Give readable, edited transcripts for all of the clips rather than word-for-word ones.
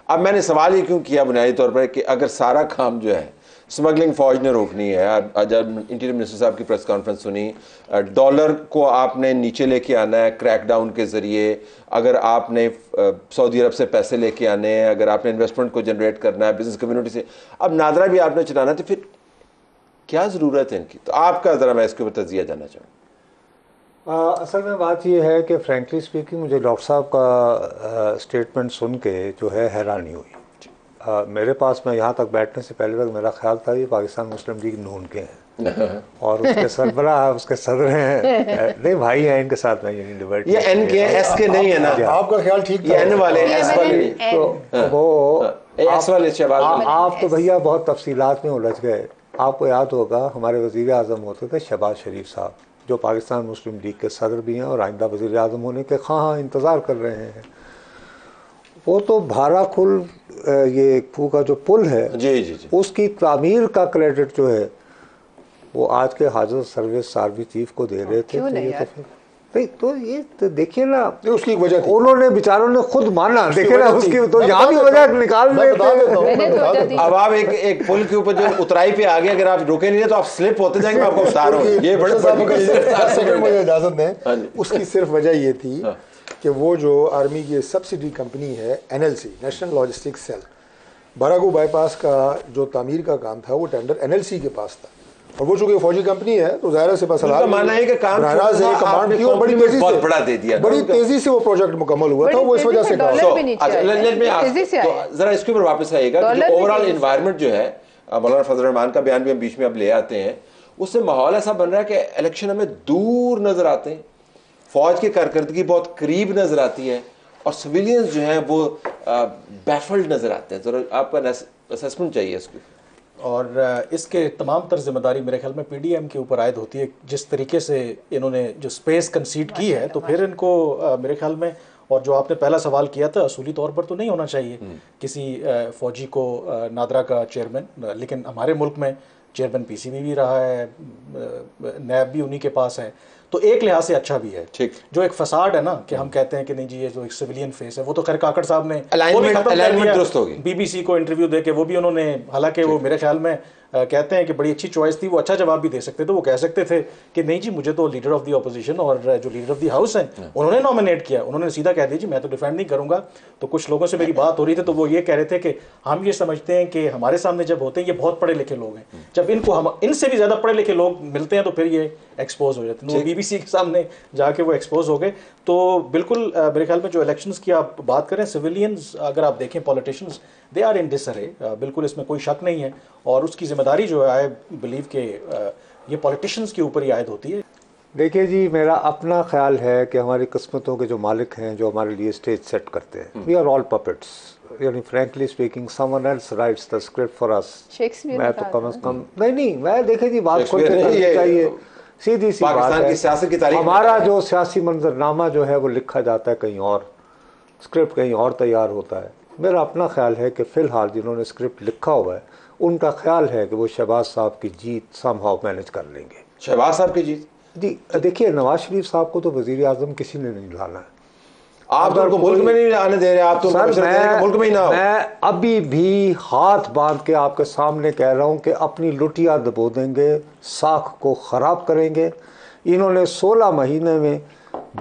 अब मैंने सवाल ये क्यों किया बुनियादी तौर पर कि अगर सारा काम जो है स्मगलिंग फौज ने रोकनी है, जब इंटीरियर मिनिस्टर साहब की प्रेस कॉन्फ्रेंस सुनी, डॉलर को आपने नीचे लेके आना है क्रैकडाउन के ज़रिए, अगर आपने सऊदी अरब से पैसे लेके आने हैं, अगर आपने इन्वेस्टमेंट को जनरेट करना है बिजनेस कम्युनिटी से, अब नादरा भी आपने चलाना है, तो फिर क्या ज़रूरत है इनकी? तो आपका ज़रा मैं इसके ऊपर तजिया जानना चाहूँ। असल में बात यह है कि फ्रैंकली स्पीकिंग मुझे डॉक्टर साहब का स्टेटमेंट सुन के जो है हैरानी हुई। मेरे पास में यहाँ तक बैठने से पहले तक मेरा ख्याल था ये पाकिस्तान मुस्लिम लीग नून के हैं और उसके सरबराह उसके सदर हैं, नहीं भाई हैं इनके साथ में यूनियन लिबर्टी, ये एन के एस के नहीं है ना, आपका ख्याल ठीक ये एन वाले एस वाले, तो वो एस वाले शहबाज। आप तो भैया बहुत तफसीलात में उलझ गए। आपको याद होगा हमारे वज़ीर आज़म होते थे शहबाज शरीफ साहब, जो पाकिस्तान मुस्लिम लीग के सदर भी हैं और आइंदा वज़ीर आज़म होने के हाँ इंतज़ार कर रहे हैं। वो तो भाराखुल ये खू का जो पुल है जी, उसकी तामीर का क्रेडिट जो है वो आज के हाजर सर्विस आर्मी चीफ को दे रहे थे। तो नहीं तो ये तो देखिए ना, उसकी वजह थी, उन्होंने बेचारों ने खुद माना, देखिए ना उसकी तो यहाँ भी वजह निकाल रहे। अब आप एक पुल के ऊपर जो उतराई पे आ गए, अगर आप रुके नहीं है तो आप स्लिप होते जाएंगे, आपको बता रहा हूं। ये बड़े मुझे इजाजत दें, उसकी सिर्फ वजह ये थी कि वो जो आर्मी की सब्सिडी कंपनी है NLC, national logistics cell, Barakahu bypass का जो तामीर का काम था वो टेंडर एनएलसी के पास था, और वो चूंकि फौजी कंपनी है तो ज़ाहिर से बस माना है कि काम कमांड थी और बड़ी तेजी बहुत बड़ा दे दिया, बड़ी तेजी से वो प्रोजेक्ट मुकम्मल हुआ था, वो इस वजह से जरा इसके ऊपर वापस आएगा। ओवरऑल एनवायरनमेंट जो है, मौलाना फजल रहमान का बयान भी हम बीच में अब ले आते हैं, उससे माहौल ऐसा बन रहा है कि इलेक्शन हमें दूर नजर आते हैं, फौज की कारकर्दगी बहुत करीब नजर आती है और सिविलियंस जो हैं वो बैफल्ड नजर आते हैं। जरा आपका असेसमेंट चाहिए इसकी। और इसके तमाम तर जिम्मेदारी मेरे ख्याल में पीडीएम के ऊपर आयद होती है। जिस तरीके से इन्होंने जो स्पेस कंसीड की है, तो फिर इनको मेरे ख्याल में, और जो आपने पहला सवाल किया था, असूली तौर पर तो नहीं होना चाहिए किसी फौजी को नादरा का चेयरमैन, लेकिन हमारे मुल्क में चेयरमैन पीसीबी भी रहा है, नैब भी उन्हीं के पास है, तो एक लिहाज से अच्छा भी है। ठीक, जो एक फसाड है ना कि हम कहते हैं कि नहीं जी ये जो एक सिविलियन फेस है, वो तो खैर काकड़ साहब ने अलाइनमेंट दुरुस्त होगी, बीबीसी को इंटरव्यू देके वो भी उन्होंने, हालांकि वो मेरे ख्याल में कहते हैं कि बड़ी अच्छी चॉइस थी, वो अच्छा जवाब भी दे सकते थे, वो कह सकते थे कि नहीं जी मुझे तो लीडर ऑफ द ऑपोजिशन और जो लीडर ऑफ द हाउस हैं उन्होंने नॉमिनेट किया, उन्होंने सीधा कह दिया जी मैं तो डिफेंड नहीं करूंगा। तो कुछ लोगों से मेरी बात हो रही थी तो वो ये कह रहे थे कि हम ये समझते हैं कि हमारे सामने जब होते हैं ये बहुत पढ़े लिखे लोग हैं, जब इनको हम इनसे भी ज़्यादा पढ़े लिखे लोग मिलते हैं तो फिर ये एक्सपोज हो जाते हैं। तो बीबीसी के सामने जाके वो एक्सपोज हो गए। तो बिल्कुल मेरे ख्याल में जो इलेक्शंस की आप बात करें, सिविलियंस अगर आप देखें, पॉलिटिशियंस दे आर इन डिसअरे, बिल्कुल इसमें कोई शक नहीं है, और उसकी जिम्मेदारी जो है आई बिलीव के ये पॉलिटिशियंस के ऊपर ही आयद होती है। देखिए जी, मेरा अपना ख्याल है कि हमारी किस्मतों के जो मालिक हैं, जो हमारे लिए स्टेज सेट करते हैं, वी आर ऑल पपेट्स, यानी frankly speaking someone else rights the script for us. मैं तो कम से कम नहीं मैं देखिए जी बात खोल के चाहिए, सीधी सी बात है, हमारा जो सियासी मंजरनामा जो है वो लिखा जाता है कहीं और, स्क्रिप्ट कहीं और तैयार होता है। मेरा अपना ख्याल है कि फ़िलहाल जिन्होंने स्क्रिप्ट लिखा हुआ है उनका ख्याल है कि वो शहबाज साहब की जीत समहाउ मैनेज कर लेंगे। शहबाज साहब की जीत जी, देखिए नवाज शरीफ साहब को तो वज़ीर आज़म किसी ने नहीं लाना है, आप तो उनको मुल्क में नहीं आने दे रहे, आप तो मुल्क में ही ना हो। मैं अभी भी हाथ बांध के आपके सामने कह रहा हूँ कि अपनी लुटिया दबो देंगे, साख को ख़राब करेंगे। इन्होंने 16 महीने में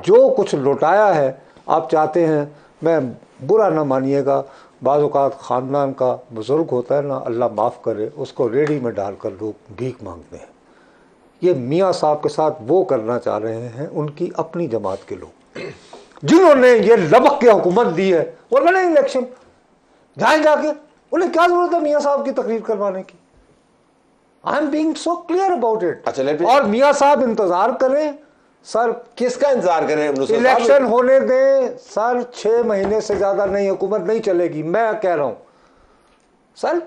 जो कुछ लुटाया है, आप चाहते हैं, मैं बुरा ना मानिएगा, बाज़ औक़ात ख़ानदान का बुज़ुर्ग होता है ना, अल्लाह माफ़ करे, उसको रेडी में डालकर लोग भीख मांगते हैं। ये मियाँ साहब के साथ वो करना चाह रहे हैं उनकी अपनी जमात के लोग, जिन्होंने ये लबक के हुकूमत दी है। और मैंने इलेक्शन जाए जाके, उन्हें क्या जरूरत है मियाँ साहब की तकरीर करवाने की? I am being so clear about it. और मियाँ साहब इंतजार करें सर। किसका इंतजार करें? इलेक्शन होने दें सर, 6 महीने से ज्यादा नहीं हुकूमत नहीं चलेगी। मैं कह रहा हूं सर,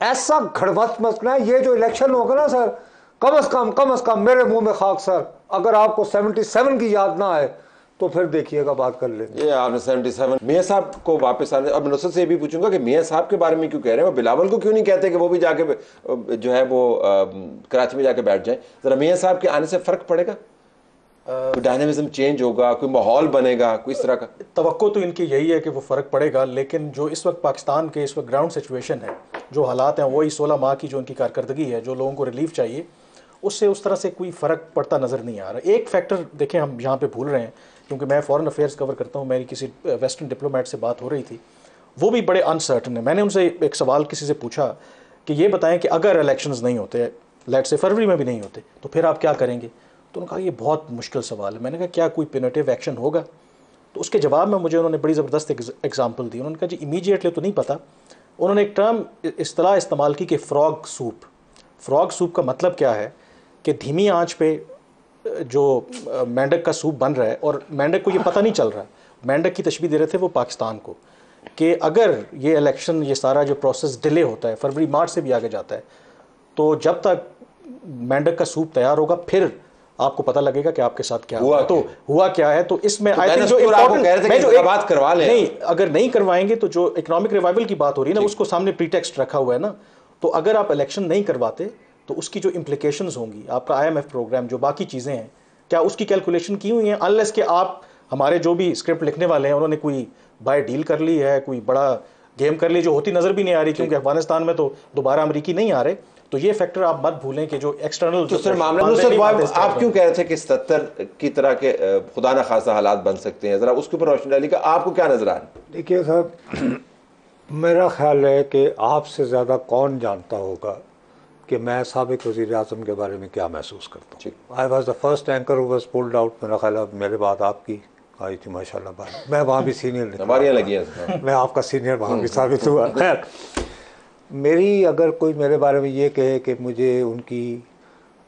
ऐसा घड़वस्त मसला है, ये जो इलेक्शन होगा ना सर, कम से कम मेरे मुंह में खाक सर, अगर आपको 77 की याद ना आए तो फिर देखिएगा, बात कर लेंगे। ये आपने 77 मियाँ साहब को वापस आने, अब नुसरत से भी पूछूंगा कि मियाँ साहब के बारे में क्यों कह रहे हैं, वो बिलावल को क्यों नहीं कहते कि वो भी जाके जो है वो कराची में जाके बैठ जाए? जरा मियाँ साहब के आने से फर्क पड़ेगा? डायनेमिज्म चेंज होगा, कोई माहौल बनेगा, कोई इस तरह का? तवक्को तो इनकी यही है कि वो फ़र्क पड़ेगा, लेकिन जो इस वक्त पाकिस्तान के इस वक्त ग्राउंड सिचुएशन है, जो हालात हैं, वही 16 माह की जो उनकी कारकर्दगी है, जो लोगों को रिलीफ चाहिए, उससे उस तरह से कोई फ़र्क पड़ता नज़र नहीं आ रहा। एक फैक्टर देखें हम यहाँ पे भूल रहे हैं, क्योंकि मैं फॉरेन अफेयर्स कवर करता हूँ, मेरी किसी वेस्टर्न डिप्लोमेट से बात हो रही थी, वो भी बड़े अनसर्टन है। मैंने उनसे एक सवाल किसी से पूछा कि ये बताएं कि अगर इलेक्शंस नहीं होते, लेट से फरवरी में भी नहीं होते, तो फिर आप क्या करेंगे? तो उन्होंने कहा ये बहुत मुश्किल सवाल है। मैंने कहा क्या कोई पिनेटिव एक्शन होगा? तो उसके जवाब में मुझे उन्होंने बड़ी ज़बरदस्त एग्जांपल दी। उन्होंने कहा जी इमीडिएटली तो नहीं पता। उन्होंने एक टर्म इस्तेलाह इस्तेमाल की कि फ्रॉग सूप। फ्रॉग सूप का मतलब क्या है कि धीमी आंच पे जो मेंढक का सूप बन रहा है, और मेंढक को ये पता नहीं चल रहा। मेंढक की तशबीह दे रहे थे वो पाकिस्तान को, कि अगर ये इलेक्शन, ये सारा जो प्रोसेस डिले होता है, फरवरी मार्च से भी आगे जाता है, तो जब तक मेंढक का सूप तैयार होगा फिर आपको पता लगेगा कि आपके साथ क्या हुआ। तो हुआ क्या है, तो इसमें आई थिंक जो बात करवा लें, नहीं अगर नहीं करवाएंगे तो जो इकोनॉमिक रिवाइवल की बात हो रही है ना, उसको सामने प्रीटेक्स्ट रखा हुआ है ना। तो अगर आप इलेक्शन नहीं करवाते तो उसकी जो इम्प्लीकेशंस होंगी, आपका IMF प्रोग्राम, जो बाकी चीज़ें हैं, क्या उसकी कैलकुलेशन की हुई हैं? अनलेस कि आप, हमारे जो भी स्क्रिप्ट लिखने वाले हैं, उन्होंने कोई बाय डील कर ली है, कोई बड़ा गेम कर ली जो होती नज़र भी नहीं आ रही, क्योंकि अफगानिस्तान में तो दोबारा अमरीकी नहीं आ रहे। तो ये फैक्टर आप मत भूलें कि जो एक्सटर्नल तो सर मामला आप क्यों कह रहे थे कि 77 की तरह के खुदा न खासा हालात बन सकते हैं, जरा उसके ऊपर रोशनी डाली का आपको क्या नजर आ रहा है? देखिए साहब, मेरा ख्याल है कि आपसे ज़्यादा कौन जानता होगा कि मैं साबिक वज़ीर आज़म के बारे में क्या महसूस करता हूँ। I was the first anchor who was pulled out. मेरा ख्याल है मेरे बाद आपकी आई थी माशाल्लाह बात। मैं वहाँ भी सीनियर, हमारी लगी है, मैं आपका सीनियर वहाँ भी साबित हुआ। खैर, मेरी अगर कोई मेरे बारे में ये कहे कि मुझे उनकी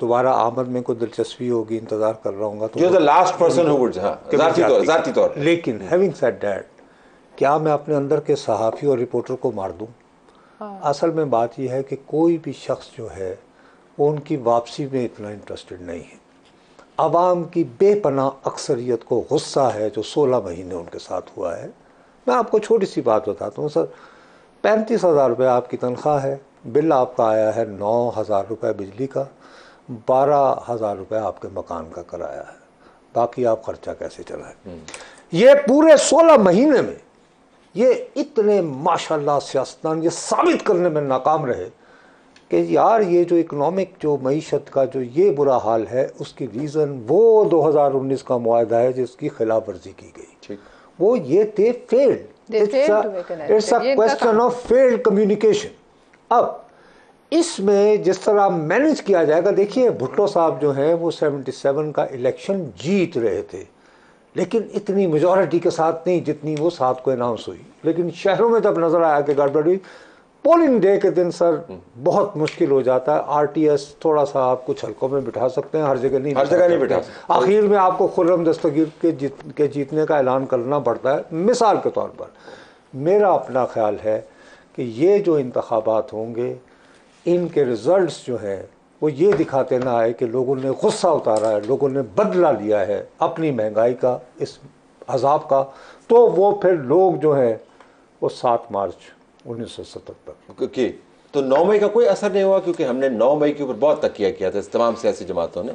दोबारा आमद में कोई दिलचस्पी होगी, इंतज़ार कर रहा हूँ, तो जो the last person who would, ज़ाती तौर। लेकिन हैविंग सेड दैट, क्या मैं अपने अंदर के सहाफ़ी और रिपोर्टर को मार दूँ? असल में बात यह है कि कोई भी शख्स जो है वो उनकी वापसी में इतना इंटरेस्टेड नहीं है। आवाम की बेपनाह अक्सरियत को गुस्सा है जो 16 महीने उनके साथ हुआ है। मैं आपको छोटी सी बात बताता हूँ सर, 35,000 रुपये आपकी तनख्वाह है, बिल आपका आया है 9,000 रुपये बिजली का, 12,000 रुपये आपके मकान का किराया है, बाकी आप खर्चा कैसे चलाएं? ये पूरे 16 महीने में ये इतने माशाल्लाह सियासतदान ये साबित करने में नाकाम रहे कि यार ये जो इकोनॉमिक, जो मईशत का जो ये बुरा हाल है, उसकी रीज़न वो 2019 का मुआहदा है जिसकी खिलाफ वर्जी की गई। वो ये थे failed, it's a question of failed communication. अब इसमें जिस तरह मैनेज किया जाएगा, देखिए भुट्टो साहब जो हैं वो 77 का इलेक्शन जीत रहे थे, लेकिन इतनी मेजॉरिटी के साथ नहीं जितनी वो 7 को अनाउंस हुई। लेकिन शहरों में जब नजर आया कि गड़बड़ी, पोलिंग डे के दिन सर बहुत मुश्किल हो जाता है। RTS थोड़ा सा आप कुछ हल्कों में बिठा सकते हैं, हर जगह नहीं बिठा सकते। आखिर में आपको खुर्रम दस्तगीर के जीतने का ऐलान करना पड़ता है। मिसाल के तौर पर मेरा अपना ख्याल है कि ये जो इंतखाबात होंगे, इनके रिजल्ट्स जो हैं वो ये दिखाते ना आए कि लोगों ने गुस्सा उतारा है, लोगों ने बदला लिया है अपनी महंगाई का, इस अजाब का, तो वो फिर लोग जो हैं वो 7 मार्च 1977 की तो 9 मई का कोई असर नहीं हुआ, क्योंकि हमने 9 मई के ऊपर बहुत तकिया किया था तमाम सियासी जमातों ने।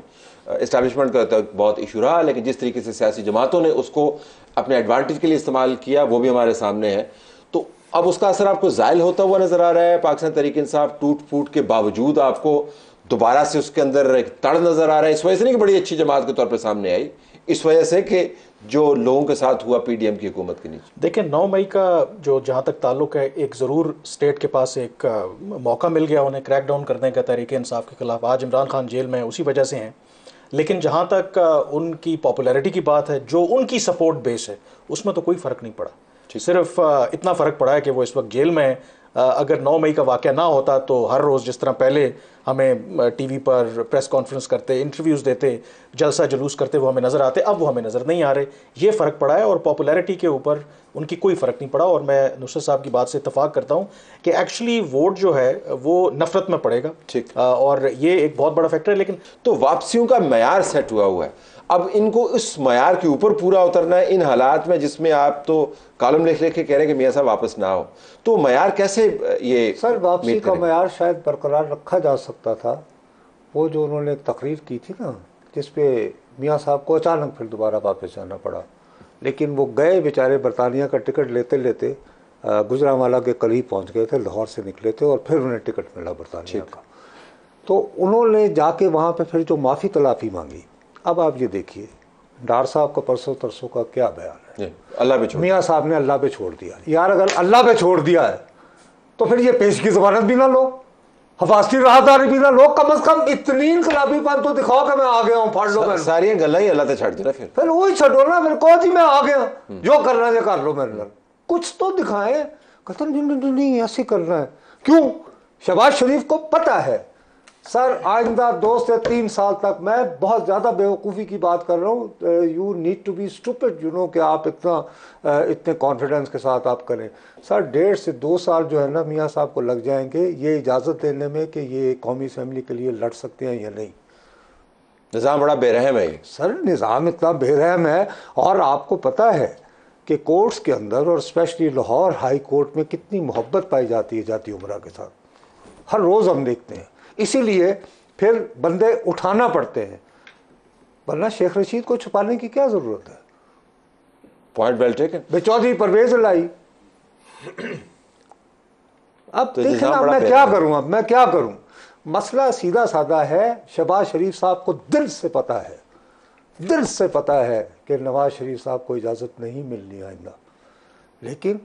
इस्टेब्लिशमेंट का तो बहुत इशू रहा, लेकिन जिस तरीके से सियासी जमातों ने उसको अपने एडवांटेज के लिए इस्तेमाल किया वो भी हमारे सामने है। तो अब उसका असर आपको ज़ायल होता हुआ नजर आ रहा है। पाकिस्तान तहरीक इंसाफ टूट फूट के बावजूद आपको दोबारा से उसके अंदर एक तड़ नजर आ रहा है। इस वजह से नहीं कि बड़ी अच्छी जमात के तौर पर सामने आई, इस वजह से कि जो लोगों के साथ हुआ PDM की हुकूमत के नीचे। देखिए 9 मई का जो जहाँ तक ताल्लुक है, एक ज़रूर स्टेट के पास एक मौका मिल गया उन्हें क्रैक डाउन करने का तहरीक इंसाफ के खिलाफ। आज इमरान खान जेल में उसी वजह से हैं। लेकिन जहाँ तक उनकी पॉपुलैरिटी की बात है, जो उनकी सपोर्ट बेस है, उसमें तो कोई फ़र्क नहीं पड़ा। सिर्फ इतना फ़र्क पड़ा है कि वो इस वक्त जेल में है। अगर 9 मई का वाक़या ना होता तो हर रोज़ जिस तरह पहले हमें टीवी पर प्रेस कॉन्फ्रेंस करते, इंटरव्यूज़ देते, जलसा जुलूस करते, वो हमें नज़र आते, अब वो हमें नज़र नहीं आ रहे। ये फ़र्क पड़ा है और पॉपुलैरिटी के ऊपर उनकी कोई फ़र्क नहीं पड़ा। और मैं नुसरत साहब की बात से इत्तफाक करता हूँ कि एक्चुअली वोट जो है वो नफ़रत में पड़ेगा। ठीक, और ये एक बहुत बड़ा फैक्टर है। लेकिन तो वापसियों का मयार सेट हुआ है, अब इनको इस मयार के ऊपर पूरा उतरना है इन हालात में जिसमें आप तो कॉलम लिख के कह रहे हैं कि मियां साहब वापस ना हो, तो मयार कैसे ये सर वापसी का मयार शायद बरकरार रखा जा सकता था। वो जो उन्होंने तकरीर की थी ना, जिस पे मियाँ साहब को अचानक फिर दोबारा वापस जाना पड़ा, लेकिन वो गए बेचारे बरतानिया का टिकट लेते लेते गुजरांवाला के करीब पहुंच गए थे, लाहौर से निकले थे और फिर उन्हें टिकट मिला बरतानिया का। तो उन्होंने जाके वहाँ पे फिर जो माफ़ी तलाफ़ी मांगी। अब आप ये देखिए डार साहब का परसों तरसों का क्या बयान है, अल्लाह पे छोड़, मियाँ साहब ने अल्लाह पे छोड़ दिया। यार अगर अल्लाह पे छोड़ दिया है तो फिर ये पेश की ज़मानत भी ना लो, हफाजती राहदारी भी ना लो, कम से कम इतनी इनकलाबीपन तो दिखाओ कि मैं आ गया हूँ, फाड़ लो मैंने सारी गल्ला ही अल्लाह ते छाड़ देना, फिर वही छो ना, फिर कहो जी मैं आ गया, जो करना है कर लो मेरे नाल, कुछ तो दिखाएं। कहते नहीं ऐसे करना है। क्यों? शहबाज शरीफ को पता है सर आइंदा 2 से 3 साल तक, मैं बहुत ज़्यादा बेवकूफ़ी की बात कर रहा हूँ, you need to be stupid you know, कि आप इतने कॉन्फिडेंस के साथ आप करें। सर 1.5 से 2 साल जो है ना मियाँ साहब को लग जाएंगे ये इजाज़त देने में कि ये कौमी असम्बली के लिए लड़ सकते हैं या नहीं। निज़ाम बड़ा बेरहम है ये सर, निज़ाम इतना बेरहम है। और आपको पता है कि कोर्ट्स के अंदर और स्पेशली लाहौर हाई कोर्ट में कितनी मोहब्बत पाई जाती है जाती उमरा के साथ, हर रोज़ हम देखते हैं। इसीलिए फिर बंदे उठाना पड़ते हैं, वरना शेख रशीद को छुपाने की क्या ज़रूरत है। Point well taken. बेचौधरी परवेज लाई। अब तो देखना मैं क्या करूं, अब मैं क्या करूं। मसला सीधा साधा है, शहबाज शरीफ साहब को दिल से पता है, दिल से पता है कि नवाज शरीफ साहब को इजाज़त नहीं मिलनी आइंदा, लेकिन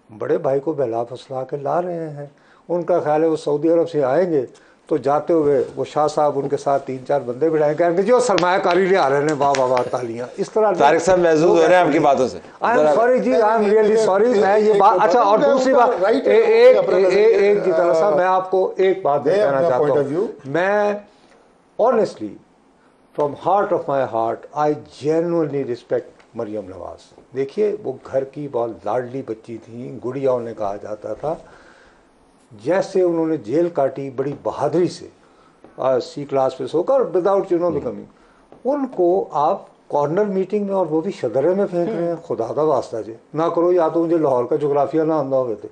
बड़े भाई को बहला फुसला के ला रहे हैं। उनका ख्याल है वो सऊदी अरब से आएंगे तो जाते हुए वो शाह साहब उनके साथ 3-4 बंदे बिठाएंगे, कहेंगे जी वो सरमायाकारी ले आ रहे हैं, वाह वाह वाह तालियां। इस तरह तारिक साहब महसूस हो रहे हैं आपकी बातों से। I am sorry ji, I am really sorry. मैं ये बात, अच्छा और दूसरी बात एक जितना सा मैं आपको एक बात कहना चाहता हूँ, मैं honestly from heart of my heart I genuinely respect Maryam Nawaz. देखिए वो घर की बहुत लाडली बच्ची थी, गुड़िया उन्हें कहा जाता था। जैसे उन्होंने जेल काटी बड़ी बहादुरी से, C क्लास पे सोकर विदाउट बिकमिंग, उनको आप कॉर्नर मीटिंग में और वो भी शदरे में फेंक रहे हैं। खुदा दा वास्ता जी ना करो, या तो मुझे लाहौर का जोग्राफिया ना आंदा हुए थे।